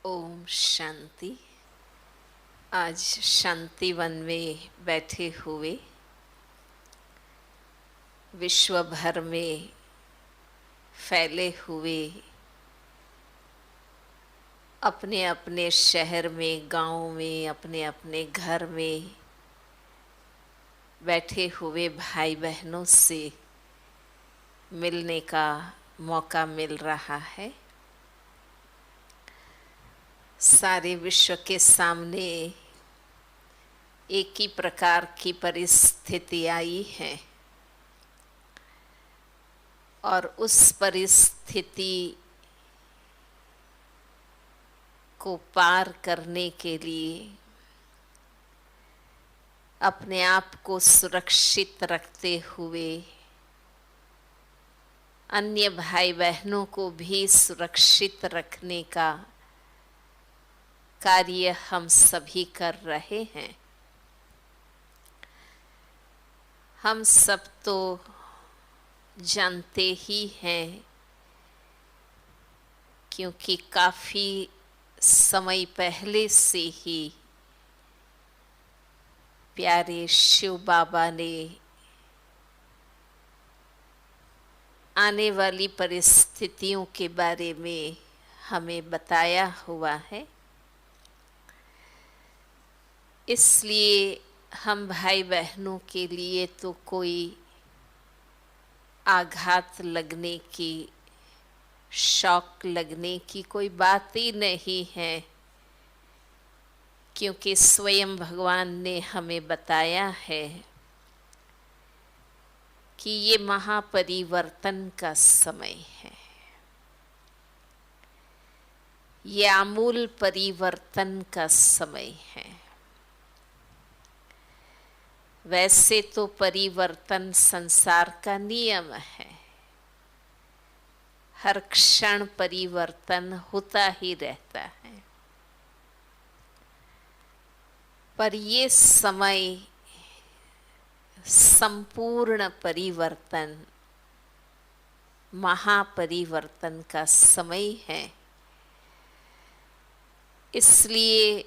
ओम शांति। आज शांति वन में बैठे हुए विश्व भर में फैले हुए अपने अपने शहर में, गांव में, अपने अपने घर में बैठे हुए भाई बहनों से मिलने का मौका मिल रहा है। सारे विश्व के सामने एक ही प्रकार की परिस्थिति आई है और उस परिस्थिति को पार करने के लिए अपने आप को सुरक्षित रखते हुए अन्य भाई बहनों को भी सुरक्षित रखने का कार्य हम सभी कर रहे हैं। हम सब तो जानते ही हैं, क्योंकि काफ़ी समय पहले से ही प्यारे शिव बाबा ने आने वाली परिस्थितियों के बारे में हमें बताया हुआ है। इसलिए हम भाई बहनों के लिए तो कोई आघात लगने की, शॉक लगने की कोई बात ही नहीं है, क्योंकि स्वयं भगवान ने हमें बताया है कि ये महापरिवर्तन का समय है। ये आमूल परिवर्तन का समय है। वैसे तो परिवर्तन संसार का नियम है, हर क्षण परिवर्तन होता ही रहता है, पर ये समय संपूर्ण परिवर्तन, महापरिवर्तन का समय है। इसलिए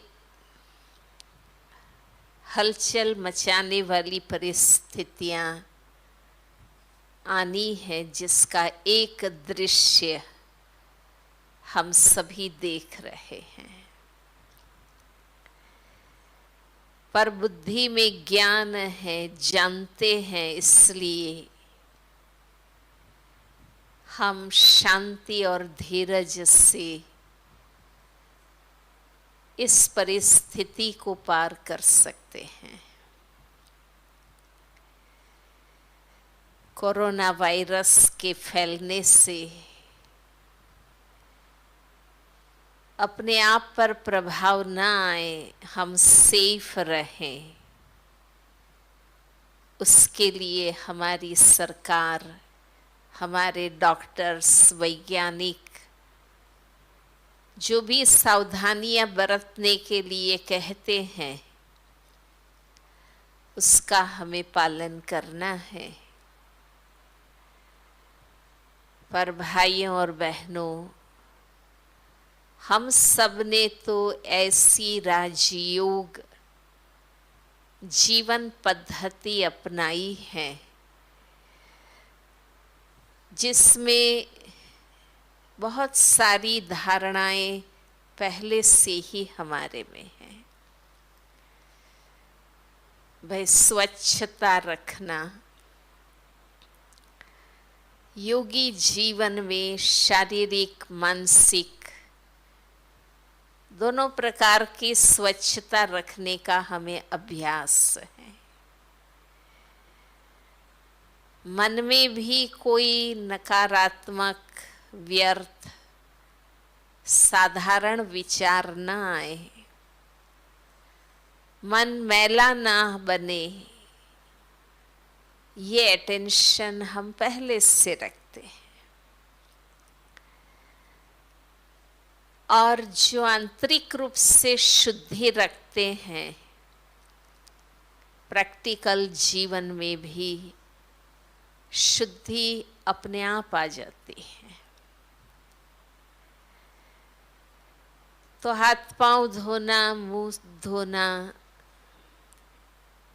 हलचल मचाने वाली परिस्थितियां आनी है, जिसका एक दृश्य हम सभी देख रहे हैं। पर बुद्धि में ज्ञान है, जानते हैं, इसलिए हम शांति और धीरज से इस परिस्थिति को पार कर सकते हैं। कोरोना वायरस के फैलने से अपने आप पर प्रभाव न आए, हम सेफ रहें, उसके लिए हमारी सरकार, हमारे डॉक्टर्स, वैज्ञानिक जो भी सावधानियां बरतने के लिए कहते हैं, उसका हमें पालन करना है। पर भाइयों और बहनों, हम सब ने तो ऐसी राजयोग जीवन पद्धति अपनाई है जिसमें बहुत सारी धारणाएं पहले से ही हमारे में हैं। भाई, स्वच्छता रखना, योगी जीवन में शारीरिक मानसिक दोनों प्रकार की स्वच्छता रखने का हमें अभ्यास है। मन में भी कोई नकारात्मक, व्यर्थ, साधारण विचार न आए, मन मैला ना बने, ये अटेंशन हम पहले से रखते हैं। और जो आंतरिक रूप से शुद्धि रखते हैं, प्रैक्टिकल जीवन में भी शुद्धि अपने आप आ जाती है। तो हाथ पांव धोना, मुंह धोना,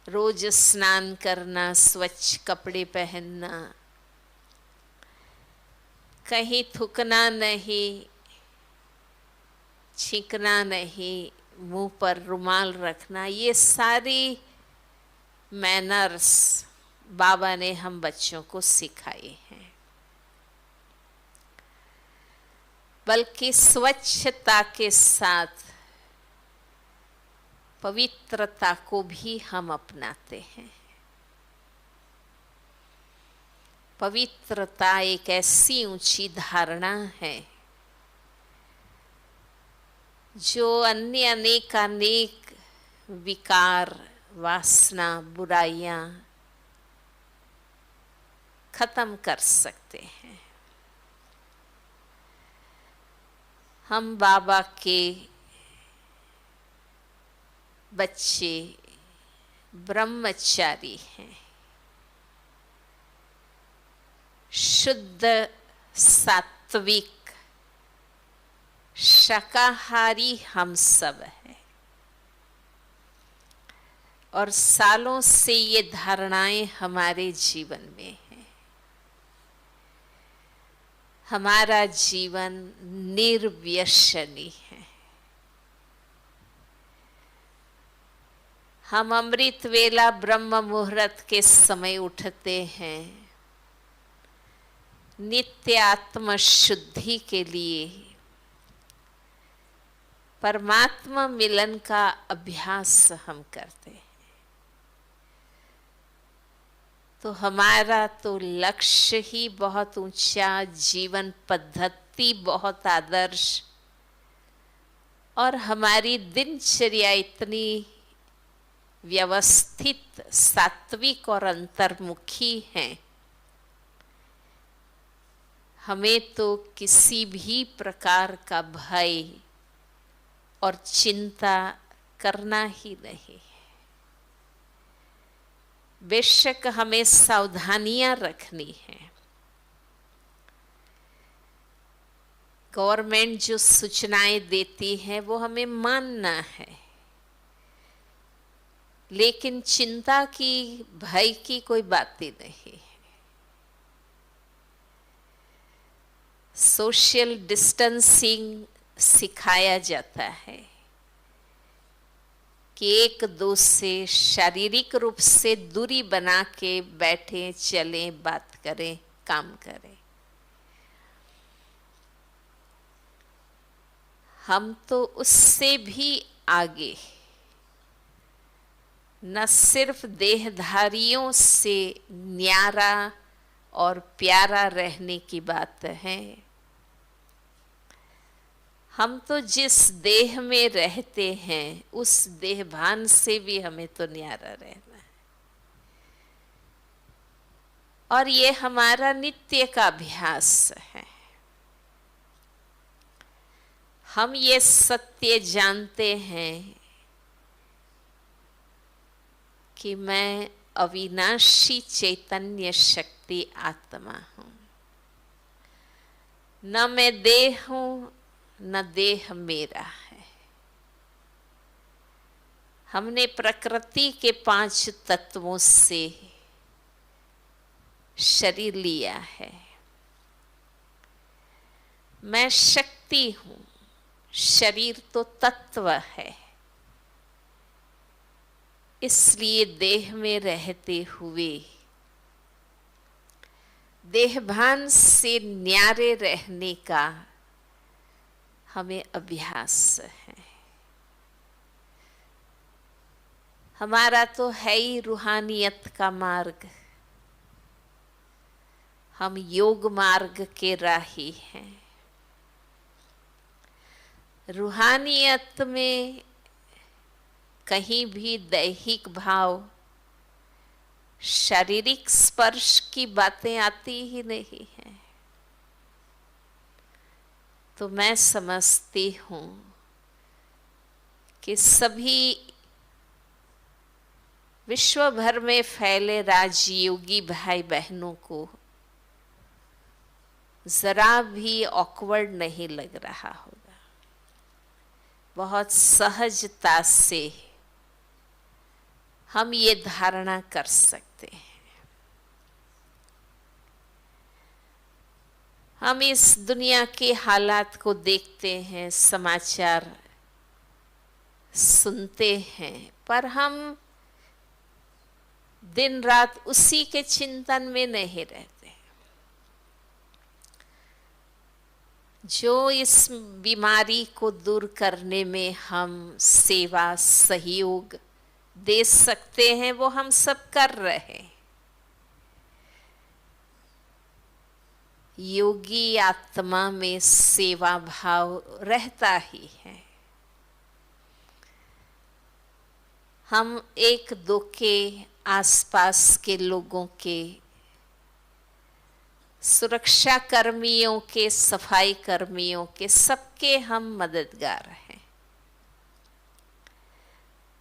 रोज स्नान करना, स्वच्छ कपड़े पहनना, कहीं थूकना नहीं, छींकना नहीं, मुंह पर रुमाल रखना, ये सारी मैनर्स बाबा ने हम बच्चों को सिखाए हैं। बल्कि स्वच्छता के साथ पवित्रता को भी हम अपनाते हैं। पवित्रता एक ऐसी ऊंची धारणा है जो अन्य अनेक विकार, वासना, बुराइयां खत्म कर सकते हैं। हम बाबा के बच्चे ब्रह्मचारी हैं, शुद्ध सात्विक शाकाहारी हम सब हैं। और सालों से ये धारणाएं हमारे जीवन में हैं। हमारा जीवन निर्व्यसनी है। हम अमृत वेला ब्रह्म मुहूर्त के समय उठते हैं नित्य आत्म शुद्धि के लिए, परमात्मा मिलन का अभ्यास हम करते हैं। तो हमारा तो लक्ष्य ही बहुत ऊंचा, जीवन पद्धति बहुत आदर्श, और हमारी दिनचर्या इतनी व्यवस्थित, सात्विक और अंतर्मुखी है। हमें तो किसी भी प्रकार का भय और चिंता करना ही नहीं। बेशक हमें सावधानियां रखनी है। गवर्नमेंट जो सूचनाएं देती है वो हमें मानना है, लेकिन चिंता की, भय की कोई बात ही नहीं है। सोशल डिस्टेंसिंग सिखाया जाता है कि एक दो से शारीरिक रूप से दूरी बना के बैठें, चलें, बात करें, काम करें। हम तो उससे भी आगे, न सिर्फ देहधारियों से न्यारा और प्यारा रहने की बात है, हम तो जिस देह में रहते हैं उस देहभान से भी हमें तो न्यारा रहना है। और ये हमारा नित्य का अभ्यास है। हम ये सत्य जानते हैं कि मैं अविनाशी चैतन्य शक्ति आत्मा हूं। न मैं देह हूं, न देह मेरा है। हमने प्रकृति के 5 तत्वों से शरीर लिया है। मैं शक्ति हूं, शरीर तो तत्व है। इसलिए देह में रहते हुए देहभान से न्यारे रहने का हमें अभ्यास है। हमारा तो है ही रूहानियत का मार्ग। हम योग मार्ग के राही हैं। रूहानियत में कहीं भी दैहिक भाव, शारीरिक स्पर्श की बातें आती ही नहीं हैं। तो मैं समझती हूं कि सभी विश्व भर में फैले राजयोगी भाई बहनों को जरा भी ऑकवर्ड नहीं लग रहा होगा। बहुत सहजता से हम ये धारणा कर सकते हैं। हम इस दुनिया के हालात को देखते हैं, समाचार सुनते हैं, पर हम दिन रात उसी के चिंतन में नहीं रहते। जो इस बीमारी को दूर करने में हम सेवा सहयोग दे सकते हैं वो हम सब कर रहे हैं। योगी आत्मा में सेवा भाव रहता ही है। हम एक दो के आसपास के लोगों के, सुरक्षा कर्मियों के, सफाई कर्मियों के, सबके हम मददगार हैं।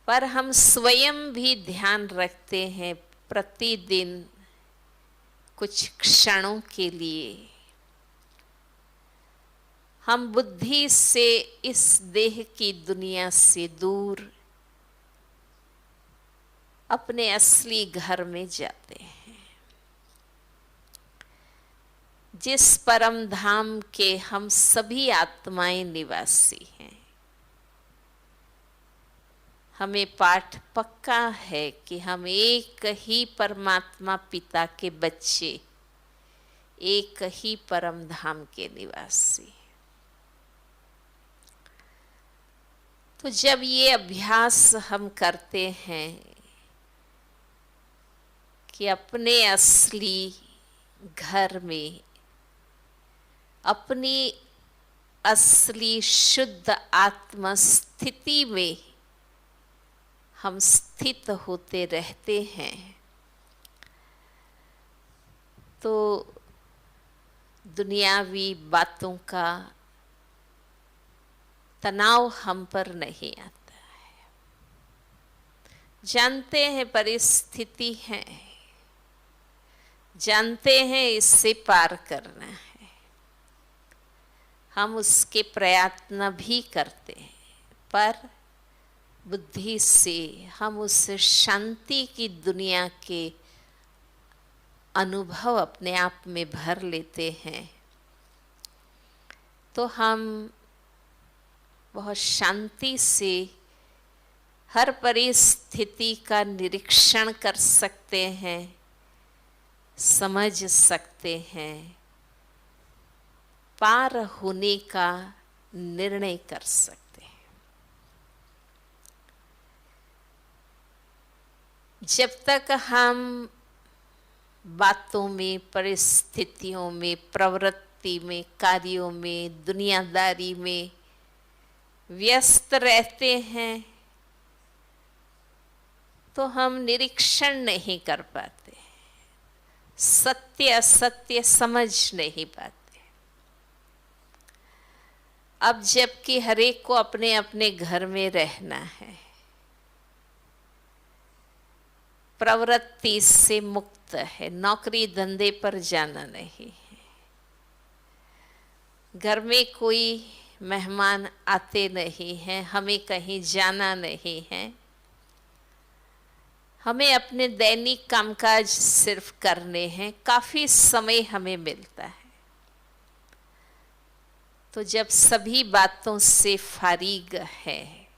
पर हम स्वयं भी ध्यान रखते हैं प्रतिदिन कुछ क्षणों के लिए हम बुद्धि से इस देह की दुनिया से दूर अपने असली घर में जाते हैं, जिस परम धाम के हम सभी आत्माएं निवासी हैं। हमें पाठ पक्का है कि हम एक ही परमात्मा पिता के बच्चे, एक ही परम धाम के निवासी। तो जब ये अभ्यास हम करते हैं कि अपने असली घर में, अपनी असली शुद्ध आत्म स्थिति में हम स्थित होते रहते हैं, तो दुनियावी बातों का तनाव हम पर नहीं आता है। जानते हैं परिस्थिति है, जानते हैं इससे पार करना है, हम उसके प्रयत्न भी करते हैं, पर बुद्धि से हम उस शांति की दुनिया के अनुभव अपने आप में भर लेते हैं, तो हम बहुत शांति से हर परिस्थिति का निरीक्षण कर सकते हैं, समझ सकते हैं, पार होने का निर्णय कर सकते हैं। जब तक हम बातों में, परिस्थितियों में, प्रवृत्ति में, कार्यों में, दुनियादारी में व्यस्त रहते हैं, तो हम निरीक्षण नहीं कर पाते, सत्य असत्य समझ नहीं पाते। अब जबकि हर एक को अपने अपने घर में रहना है, प्रवृत्ति से मुक्त है, नौकरी धंधे पर जाना नहीं है, घर में कोई मेहमान आते नहीं हैं, हमें कहीं जाना नहीं है, हमें अपने दैनिक कामकाज सिर्फ करने हैं, काफी समय हमें मिलता है। तो जब सभी बातों से फारिग है,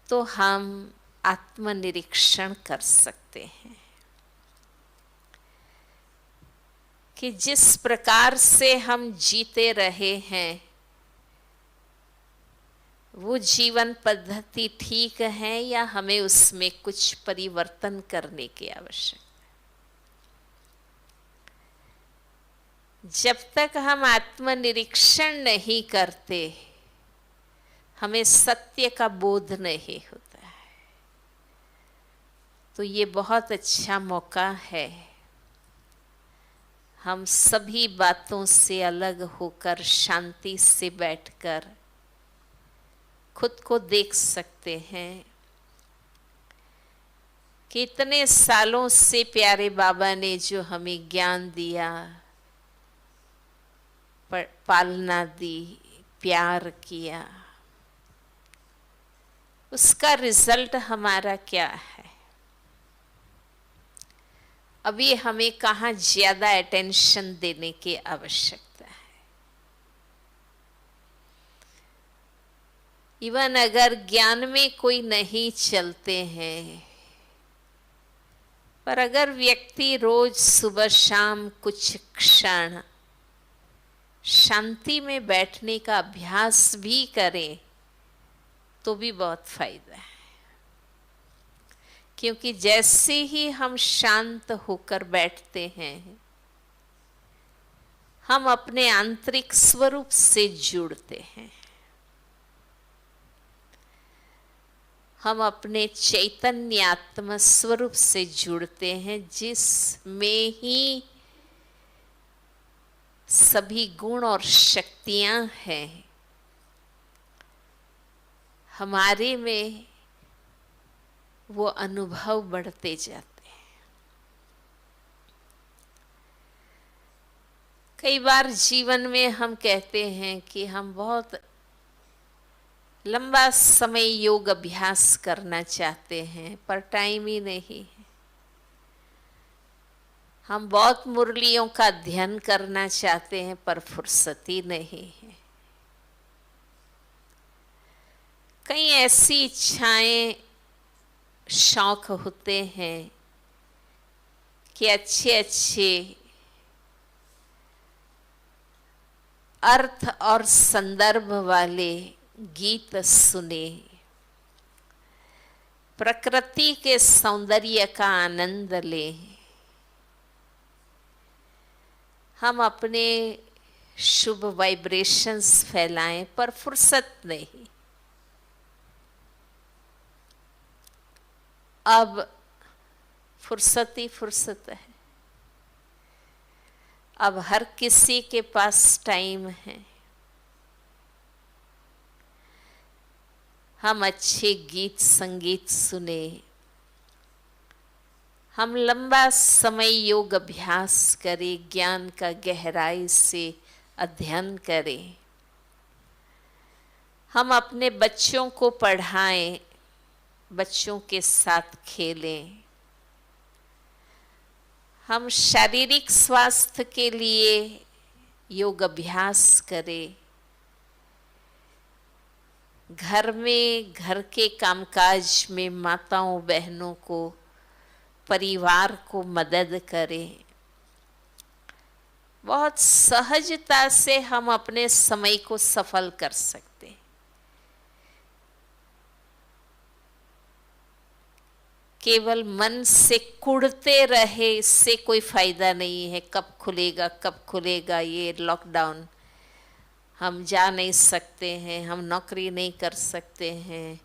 तो हम आत्मनिरीक्षण कर सकते हैं कि जिस प्रकार से हम जीते रहे हैं वो जीवन पद्धति ठीक है या हमें उसमें कुछ परिवर्तन करने की आवश्यकता है। जब तक हम आत्मनिरीक्षण नहीं करते, हमें सत्य का बोध नहीं होता है। तो ये बहुत अच्छा मौका है, हम सभी बातों से अलग होकर शांति से बैठकर खुद को देख सकते हैं कि इतने सालों से प्यारे बाबा ने जो हमें ज्ञान दिया, पालना दी, प्यार किया, उसका रिजल्ट हमारा क्या है? अभी हमें कहाँ ज्यादा अटेंशन देने की आवश्यकता है? इवन अगर ज्ञान में कोई नहीं चलते हैं, पर अगर व्यक्ति रोज सुबह शाम कुछ क्षण शांति में बैठने का अभ्यास भी करे तो भी बहुत फायदा है। क्योंकि जैसे ही हम शांत होकर बैठते हैं, हम अपने आंतरिक स्वरूप से जुड़ते हैं, हम अपने चैतन्यात्म स्वरूप से जुड़ते हैं, जिसमें ही सभी गुण और शक्तियां हैं। हमारे में वो अनुभव बढ़ते जाते हैं। कई बार जीवन में हम कहते हैं कि हम बहुत लंबा समय योग अभ्यास करना चाहते हैं, पर टाइम ही नहीं है। हम बहुत मुरलियों का अध्ययन करना चाहते हैं, पर फुर्सत ही नहीं है। कई ऐसी इच्छाएं, शौक होते हैं कि अच्छे अच्छे अर्थ और संदर्भ वाले गीत सुने, प्रकृति के सौंदर्य का आनंद ले। हम अपने शुभ वाइब्रेशंस फैलाएं, पर फुर्सत नहीं। अब फुर्सत ही फुर्सत है। अब हर किसी के पास टाइम है। हम अच्छे गीत संगीत सुने, हम लंबा समय योग अभ्यास करें, ज्ञान का गहराई से अध्ययन करें, हम अपने बच्चों को पढ़ाएं, बच्चों के साथ खेलें, हम शारीरिक स्वास्थ्य के लिए योग अभ्यास करें, घर में घर के कामकाज में माताओं बहनों को, परिवार को मदद करें। बहुत सहजता से हम अपने समय को सफल कर सकते हैं। केवल मन से कुढ़ते रहे, इससे कोई फायदा नहीं है। कब खुलेगा, कब खुलेगा ये लॉकडाउन, हम जा नहीं सकते हैं, हम नौकरी नहीं कर सकते हैं।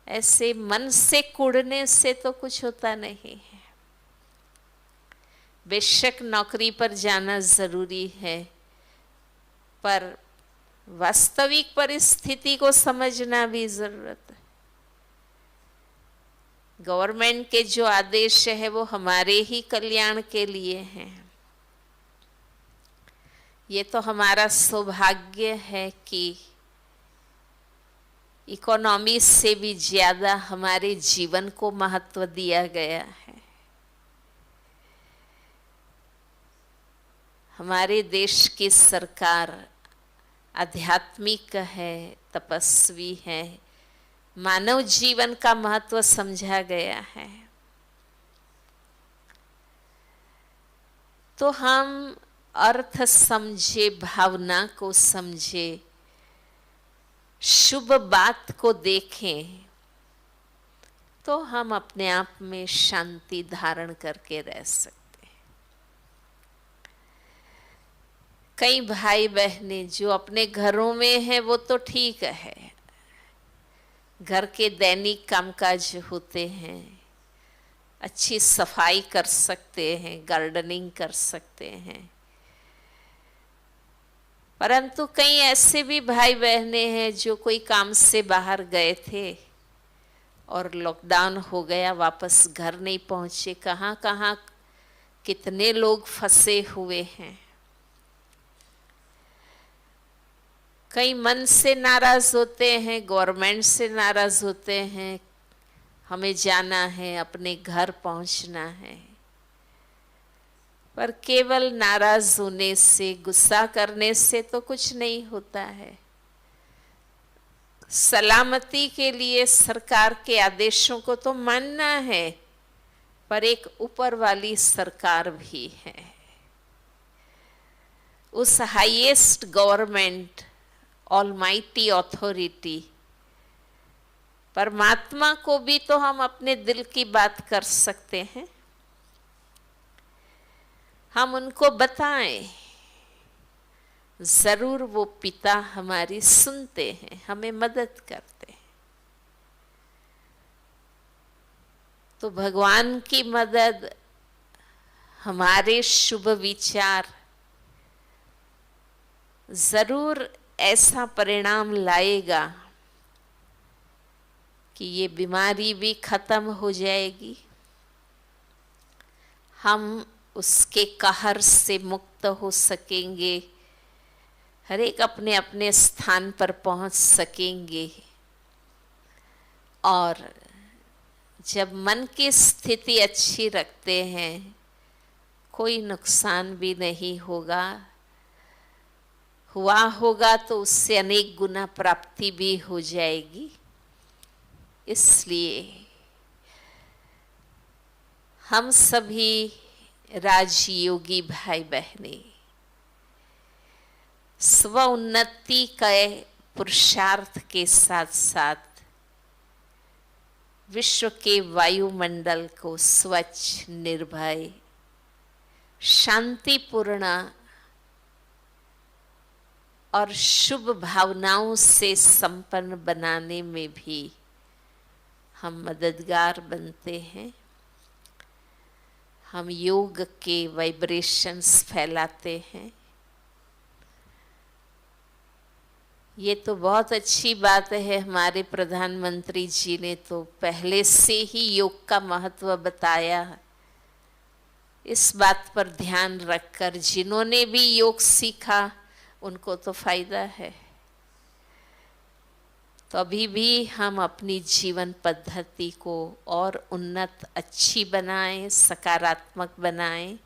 ऐसे मन से कुढ़ने से तो कुछ होता नहीं है। बेशक नौकरी पर जाना जरूरी है, पर वास्तविक परिस्थिति को समझना भी जरूरत है। गवर्नमेंट के जो आदेश है वो हमारे ही कल्याण के लिए हैं। ये तो हमारा सौभाग्य है कि इकोनॉमी से भी ज्यादा हमारे जीवन को महत्व दिया गया है। हमारे देश की सरकार आध्यात्मिक है, तपस्वी है, मानव जीवन का महत्व समझा गया है। तो हम अर्थ समझे, भावना को समझे, शुभ बात को देखें, तो हम अपने आप में शांति धारण करके रह सकते हैं। कई भाई बहनें जो अपने घरों में हैं वो तो ठीक है, घर के दैनिक कामकाज होते हैं, अच्छी सफाई कर सकते हैं, गार्डनिंग कर सकते हैं। परंतु कई ऐसे भी भाई बहनें हैं जो कोई काम से बाहर गए थे और लॉकडाउन हो गया, वापस घर नहीं पहुंचे। कहाँ कहाँ कितने लोग फंसे हुए हैं। कई मन से नाराज होते हैं, गवर्नमेंट से नाराज होते हैं, हमें जाना है, अपने घर पहुंचना है। पर केवल नाराज होने से, गुस्सा करने से तो कुछ नहीं होता है। सलामती के लिए सरकार के आदेशों को तो मानना है, पर एक ऊपर वाली सरकार भी है। उस हाईएस्ट गवर्नमेंट, ऑलमाइटी अथॉरिटी परमात्मा को भी तो हम अपने दिल की बात कर सकते हैं। हम उनको बताएं, जरूर वो पिता हमारी सुनते हैं, हमें मदद करते हैं। तो भगवान की मदद, हमारे शुभ विचार जरूर ऐसा परिणाम लाएगा कि ये बीमारी भी खत्म हो जाएगी, हम उसके कहर से मुक्त हो सकेंगे, हर एक अपने अपने स्थान पर पहुंच सकेंगे। और जब मन की स्थिति अच्छी रखते हैं, कोई नुकसान भी नहीं होगा, हुआ होगा तो उससे अनेक गुना प्राप्ति भी हो जाएगी। इसलिए हम सभी राजयोगी भाई बहनें स्व उन्नति के पुरुषार्थ के साथ साथ विश्व के वायुमंडल को स्वच्छ, निर्भय, शांतिपूर्ण और शुभ भावनाओं से संपन्न बनाने में भी हम मददगार बनते हैं। हम योग के वाइब्रेशंस फैलाते हैं। ये तो बहुत अच्छी बात है, हमारे प्रधानमंत्री जी ने तो पहले से ही योग का महत्व बताया। इस बात पर ध्यान रखकर जिन्होंने भी योग सीखा उनको तो फायदा है। तो अभी भी हम अपनी जीवन पद्धति को और उन्नत, अच्छी बनाएं, सकारात्मक बनाएं,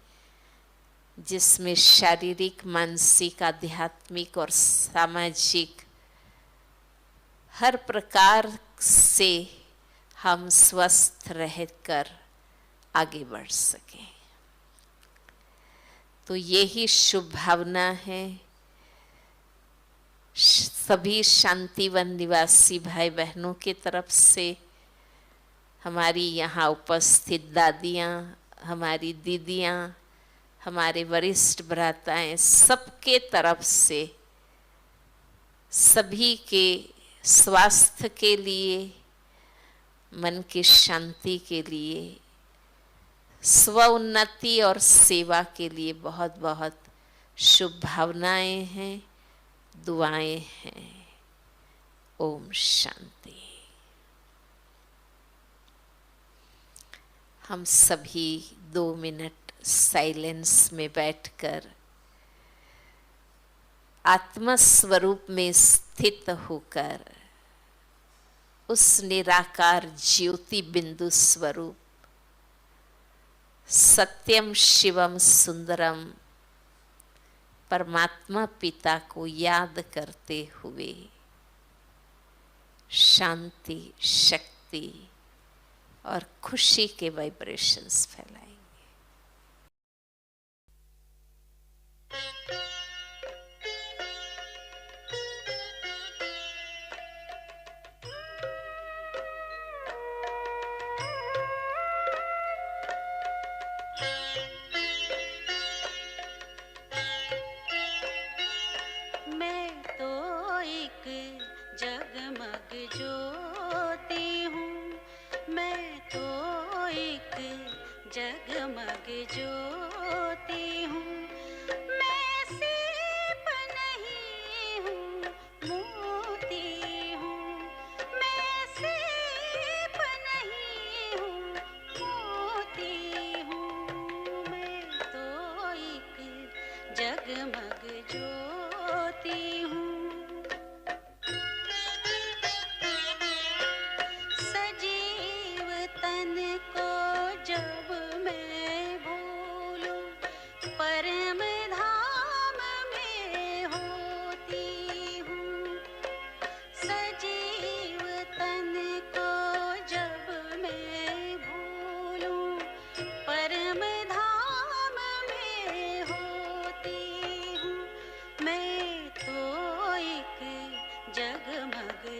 जिसमें शारीरिक, मानसिक, आध्यात्मिक और सामाजिक हर प्रकार से हम स्वस्थ रहकर आगे बढ़ सकें। तो यही शुभ भावना है सभी शांतिवन निवासी भाई बहनों की तरफ से, हमारी यहाँ उपस्थित दादियाँ, हमारी दीदियाँ, हमारे वरिष्ठ भ्राताएं, सबके तरफ से सभी के स्वास्थ्य के लिए, मन की शांति के लिए, स्व उन्नति और सेवा के लिए बहुत बहुत शुभ भावनाएं हैं, दुआएं हैं। ओम शांति। हम सभी 2 मिनट साइलेंस में बैठकर आत्मा स्वरूप में स्थित होकर उस निराकार ज्योति बिंदु स्वरूप सत्यम शिवम सुंदरम परमात्मा पिता को याद करते हुए शांति, शक्ति और खुशी के वाइब्रेशंस फैलाएंगे। जगमग ज्योति हूँ मैं, तो एक जगमग ज्योति हूँ मैं। जगमग